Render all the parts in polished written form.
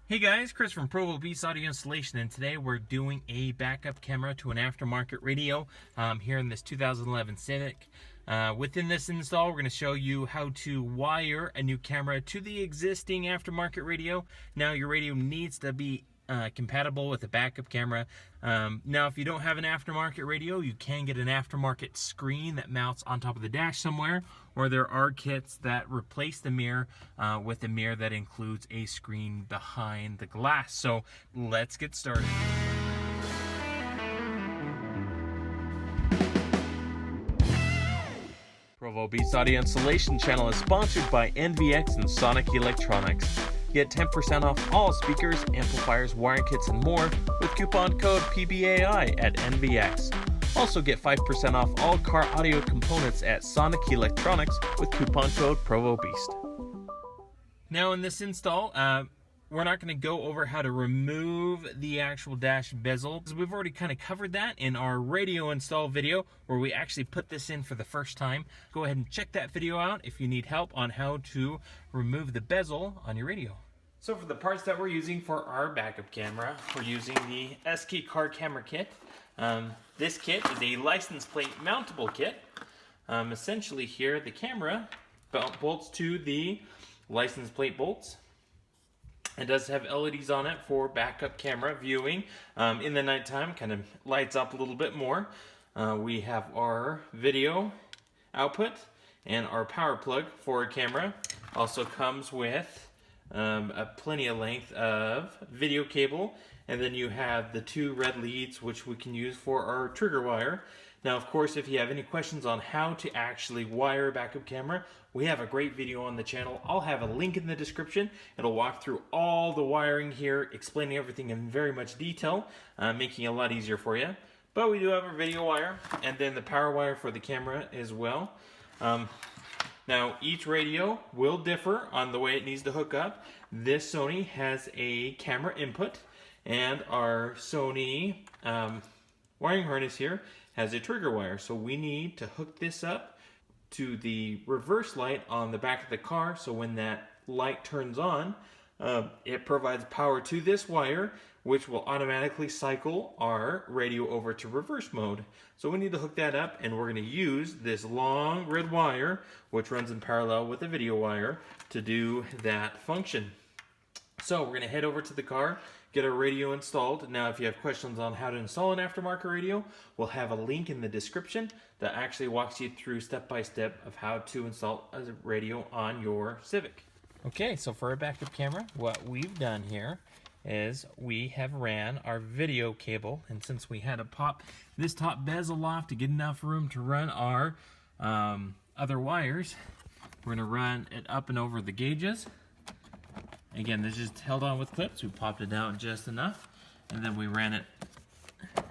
Hey guys, Chris from Provo Beast Audio Installation, and today we're doing a backup camera to an aftermarket radio here in this 2011 Civic. Within this install, we're going to show you how to wire a new camera to the existing aftermarket radio. Now, your radio needs to be compatible with a backup camera. Now, if you don't have an aftermarket radio, you can get an aftermarket screen that mounts on top of the dash somewhere, or there are kits that replace the mirror with a mirror that includes a screen behind the glass. So let's get started. Provo Beast Audio Installation channel is sponsored by NVX and Sonic Electronics. Get 10% off all speakers, amplifiers, wiring kits, and more with coupon code PBAI at NVX. Also get 5% off all car audio components at Sonic Electronics with coupon code ProvoBeast. Now in this install, we're not going to go over how to remove the actual dash bezel, because we've already kind of covered that in our radio install video where we actually put this in for the first time. Go ahead and check that video out if you need help on how to remove the bezel on your radio. So for the parts that we're using for our backup camera, we're using the SK Car Camera Kit. This kit is a license plate mountable kit. Essentially here, the camera bolts to the license plate bolts. It does have LEDs on it for backup camera viewing. In the nighttime, kind of lights up a little bit more. We have our video output and our power plug for a camera. Also comes with a plenty of length of video cable. And then you have the two red leads, which we can use for our trigger wire. Now, of course, if you have any questions on how to actually wire a backup camera, we have a great video on the channel. I'll have a link in the description. It'll walk through all the wiring here, explaining everything in very much detail, making it a lot easier for you. But we do have our video wire, and then the power wire for the camera as well. Now, each radio will differ on the way it needs to hook up. This Sony has a camera input, and our Sony wiring harness here has a trigger wire. So we need to hook this up to the reverse light on the back of the car, so when that light turns on, it provides power to this wire, which will automatically cycle our radio over to reverse mode. So we need to hook that up, and we're going to use this long red wire, which runs in parallel with the video wire, to do that function. So we're going to head over to the car, get our radio installed. Now, if you have questions on how to install an aftermarket radio, we'll have a link in the description that actually walks you through step-by-step of how to install a radio on your Civic. Okay, so for our backup camera, what we've done here is we have ran our video cable, and since we had to pop this top bezel off to get enough room to run our other wires, we're going to run it up and over the gauges. Again, this is held on with clips. We popped it out just enough, and then we ran it,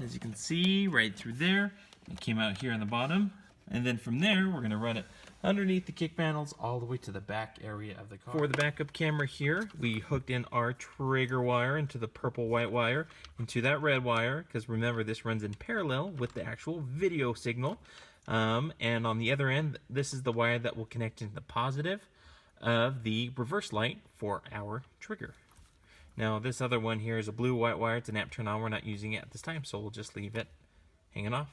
as you can see, right through there. It came out here on the bottom, and then from there, we're going to run it underneath the kick panels all the way to the back area of the car. For the backup camera here, we hooked in our trigger wire into the purple white wire into that red wire, because remember, this runs in parallel with the actual video signal. And on the other end, this is the wire that will connect into the positive of the reverse light for our trigger. Now, this other one here is a blue white wire. It's an app turn on. We're not using it at this time, so we'll just leave it hanging off.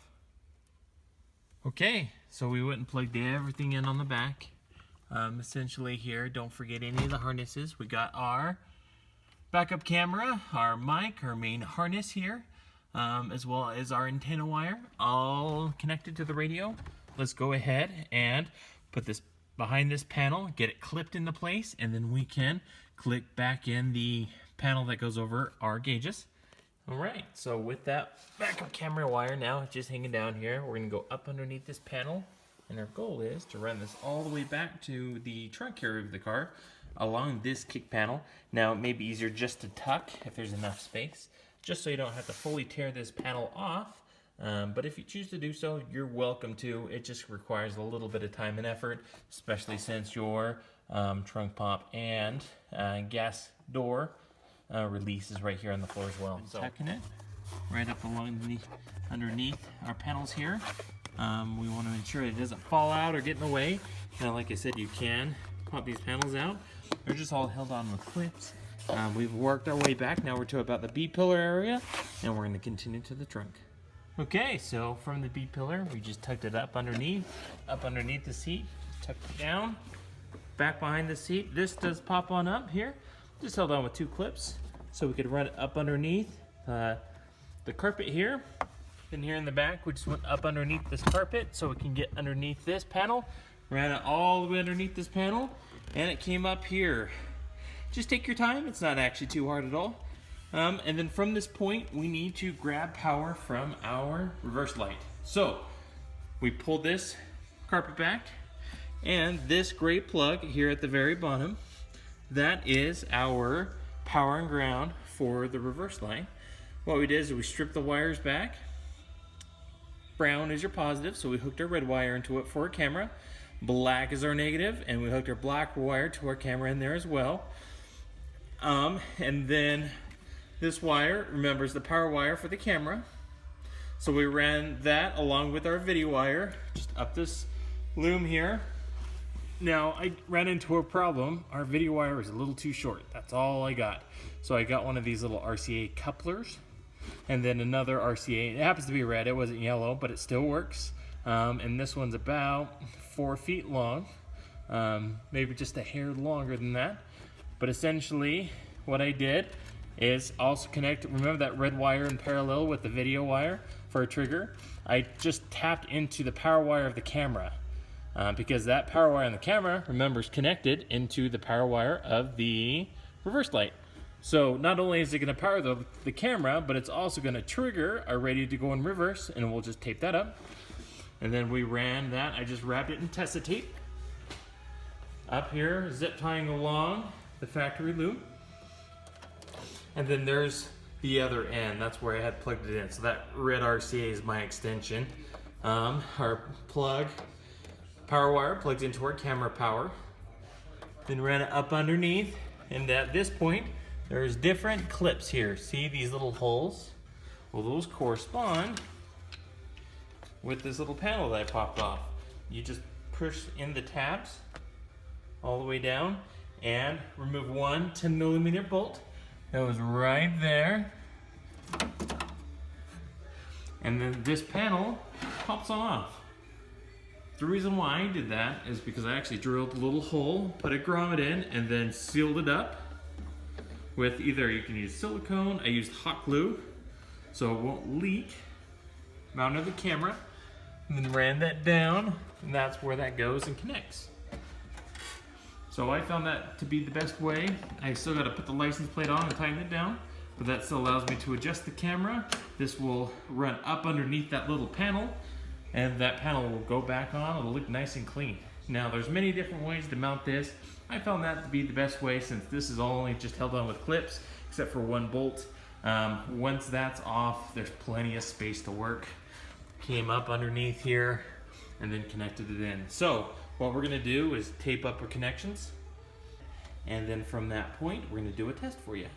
Okay, so we went and plugged everything in on the back. Essentially here, don't forget any of the harnesses. We got our backup camera, our mic, our main harness here, as well as our antenna wire, all connected to the radio. Let's go ahead and put this behind this panel, get it clipped into place, and then we can click back in the panel that goes over our gauges. Alright, so with that backup camera wire now just hanging down here, we're going to go up underneath this panel, and our goal is to run this all the way back to the trunk area of the car along this kick panel. Now, it may be easier just to tuck if there's enough space, just so you don't have to fully tear this panel off. But if you choose to do so, you're welcome to. It just requires a little bit of time and effort, especially since your trunk pop and gas door release is right here on the floor as well. So tucking it right up along underneath our panels here. We want to ensure it doesn't fall out or get in the way. Now, like I said, you can pop these panels out. They're just all held on with clips. We've worked our way back. Now we're to about the B-pillar area, and we're going to continue to the trunk. Okay, so from the B-pillar, we just tucked it up underneath the seat, tucked it down, back behind the seat. This does pop on up here. Just held on with 2 clips, so we could run it up underneath the carpet here. Then here in the back, we just went up underneath this carpet, so we can get underneath this panel. Ran it all the way underneath this panel, and it came up here. Just take your time, it's not actually too hard at all. And then from this point, we need to grab power from our reverse light. So we pulled this carpet back, and this gray plug here at the very bottom, that is our power and ground for the reverse light. What we did is we stripped the wires back. Brown is your positive, so we hooked our red wire into it for our camera. Black is our negative, and we hooked our black wire to our camera in there as well. And then this wire, remember, is the power wire for the camera. So we ran that along with our video wire just up this loom here. Now, I ran into a problem. Our video wire is a little too short. That's all I got. So I got one of these little RCA couplers, and then another RCA. It happens to be red. It wasn't yellow, but it still works. And this one's about 4 feet long, maybe just a hair longer than that. But essentially, what I did is also connect, remember that red wire in parallel with the video wire for a trigger? I just tapped into the power wire of the camera, because that power wire on the camera, remember, is connected into the power wire of the reverse light. So not only is it going to power the camera, but it's also going to trigger our radio to go in reverse, and we'll just tape that up. And then we ran that, I just wrapped it in Tessa tape. Up here, zip tying along the factory loop. And then there's the other end, that's where I had plugged it in. So that red RCA is my extension. Our power wire plugs into our camera power. Then ran it up underneath, and at this point, there's different clips here. See these little holes? Well, those correspond with this little panel that I popped off. You just push in the tabs all the way down and remove one 10mm bolt that was right there. And then this panel pops off. The reason why I did that is because I actually drilled a little hole, put a grommet in, and then sealed it up with either, you can use silicone, I used hot glue so it won't leak. Mounted the camera, and then ran that down, and that's where that goes and connects. So I found that to be the best way. I still got to put the license plate on and tighten it down, but that still allows me to adjust the camera. This will run up underneath that little panel, and that panel will go back on. It'll look nice and clean. Now, there's many different ways to mount this. I found that to be the best way, since this is only just held on with clips, except for one bolt. Once that's off, there's plenty of space to work. Came up underneath here and then connected it in. So what we're gonna do is tape up our connections, and then from that point we're gonna do a test for you.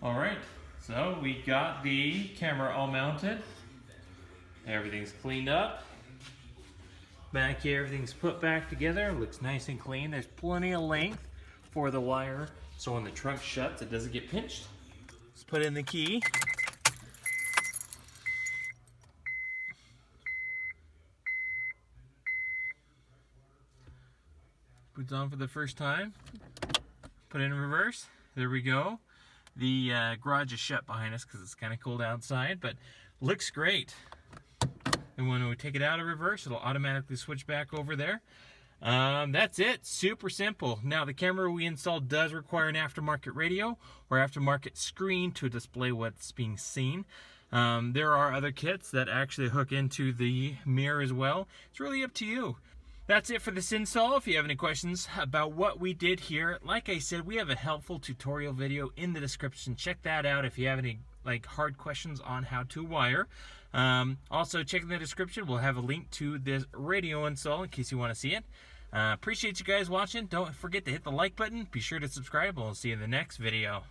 All right, so we got the camera all mounted. Everything's cleaned up. Back here, everything's put back together. Looks nice and clean. There's plenty of length for the wire, so when the trunk shuts, it doesn't get pinched. Let's put in the key. Puts on for the first time. Put it in reverse. There we go. The garage is shut behind us because it's kind of cold outside, but looks great. And when we take it out of reverse, it'll automatically switch back over there. That's it. Super simple. Now, the camera we installed does require an aftermarket radio or aftermarket screen to display what's being seen. There are other kits that actually hook into the mirror as well. It's really up to you. That's it for this install. If you have any questions about what we did here, like I said, we have a helpful tutorial video in the description. Check that out if you have any hard questions on how to wire. Also, check in the description. We'll have a link to this radio install in case you want to see it. Appreciate you guys watching. Don't forget to hit the like button. Be sure to subscribe. We'll see you in the next video.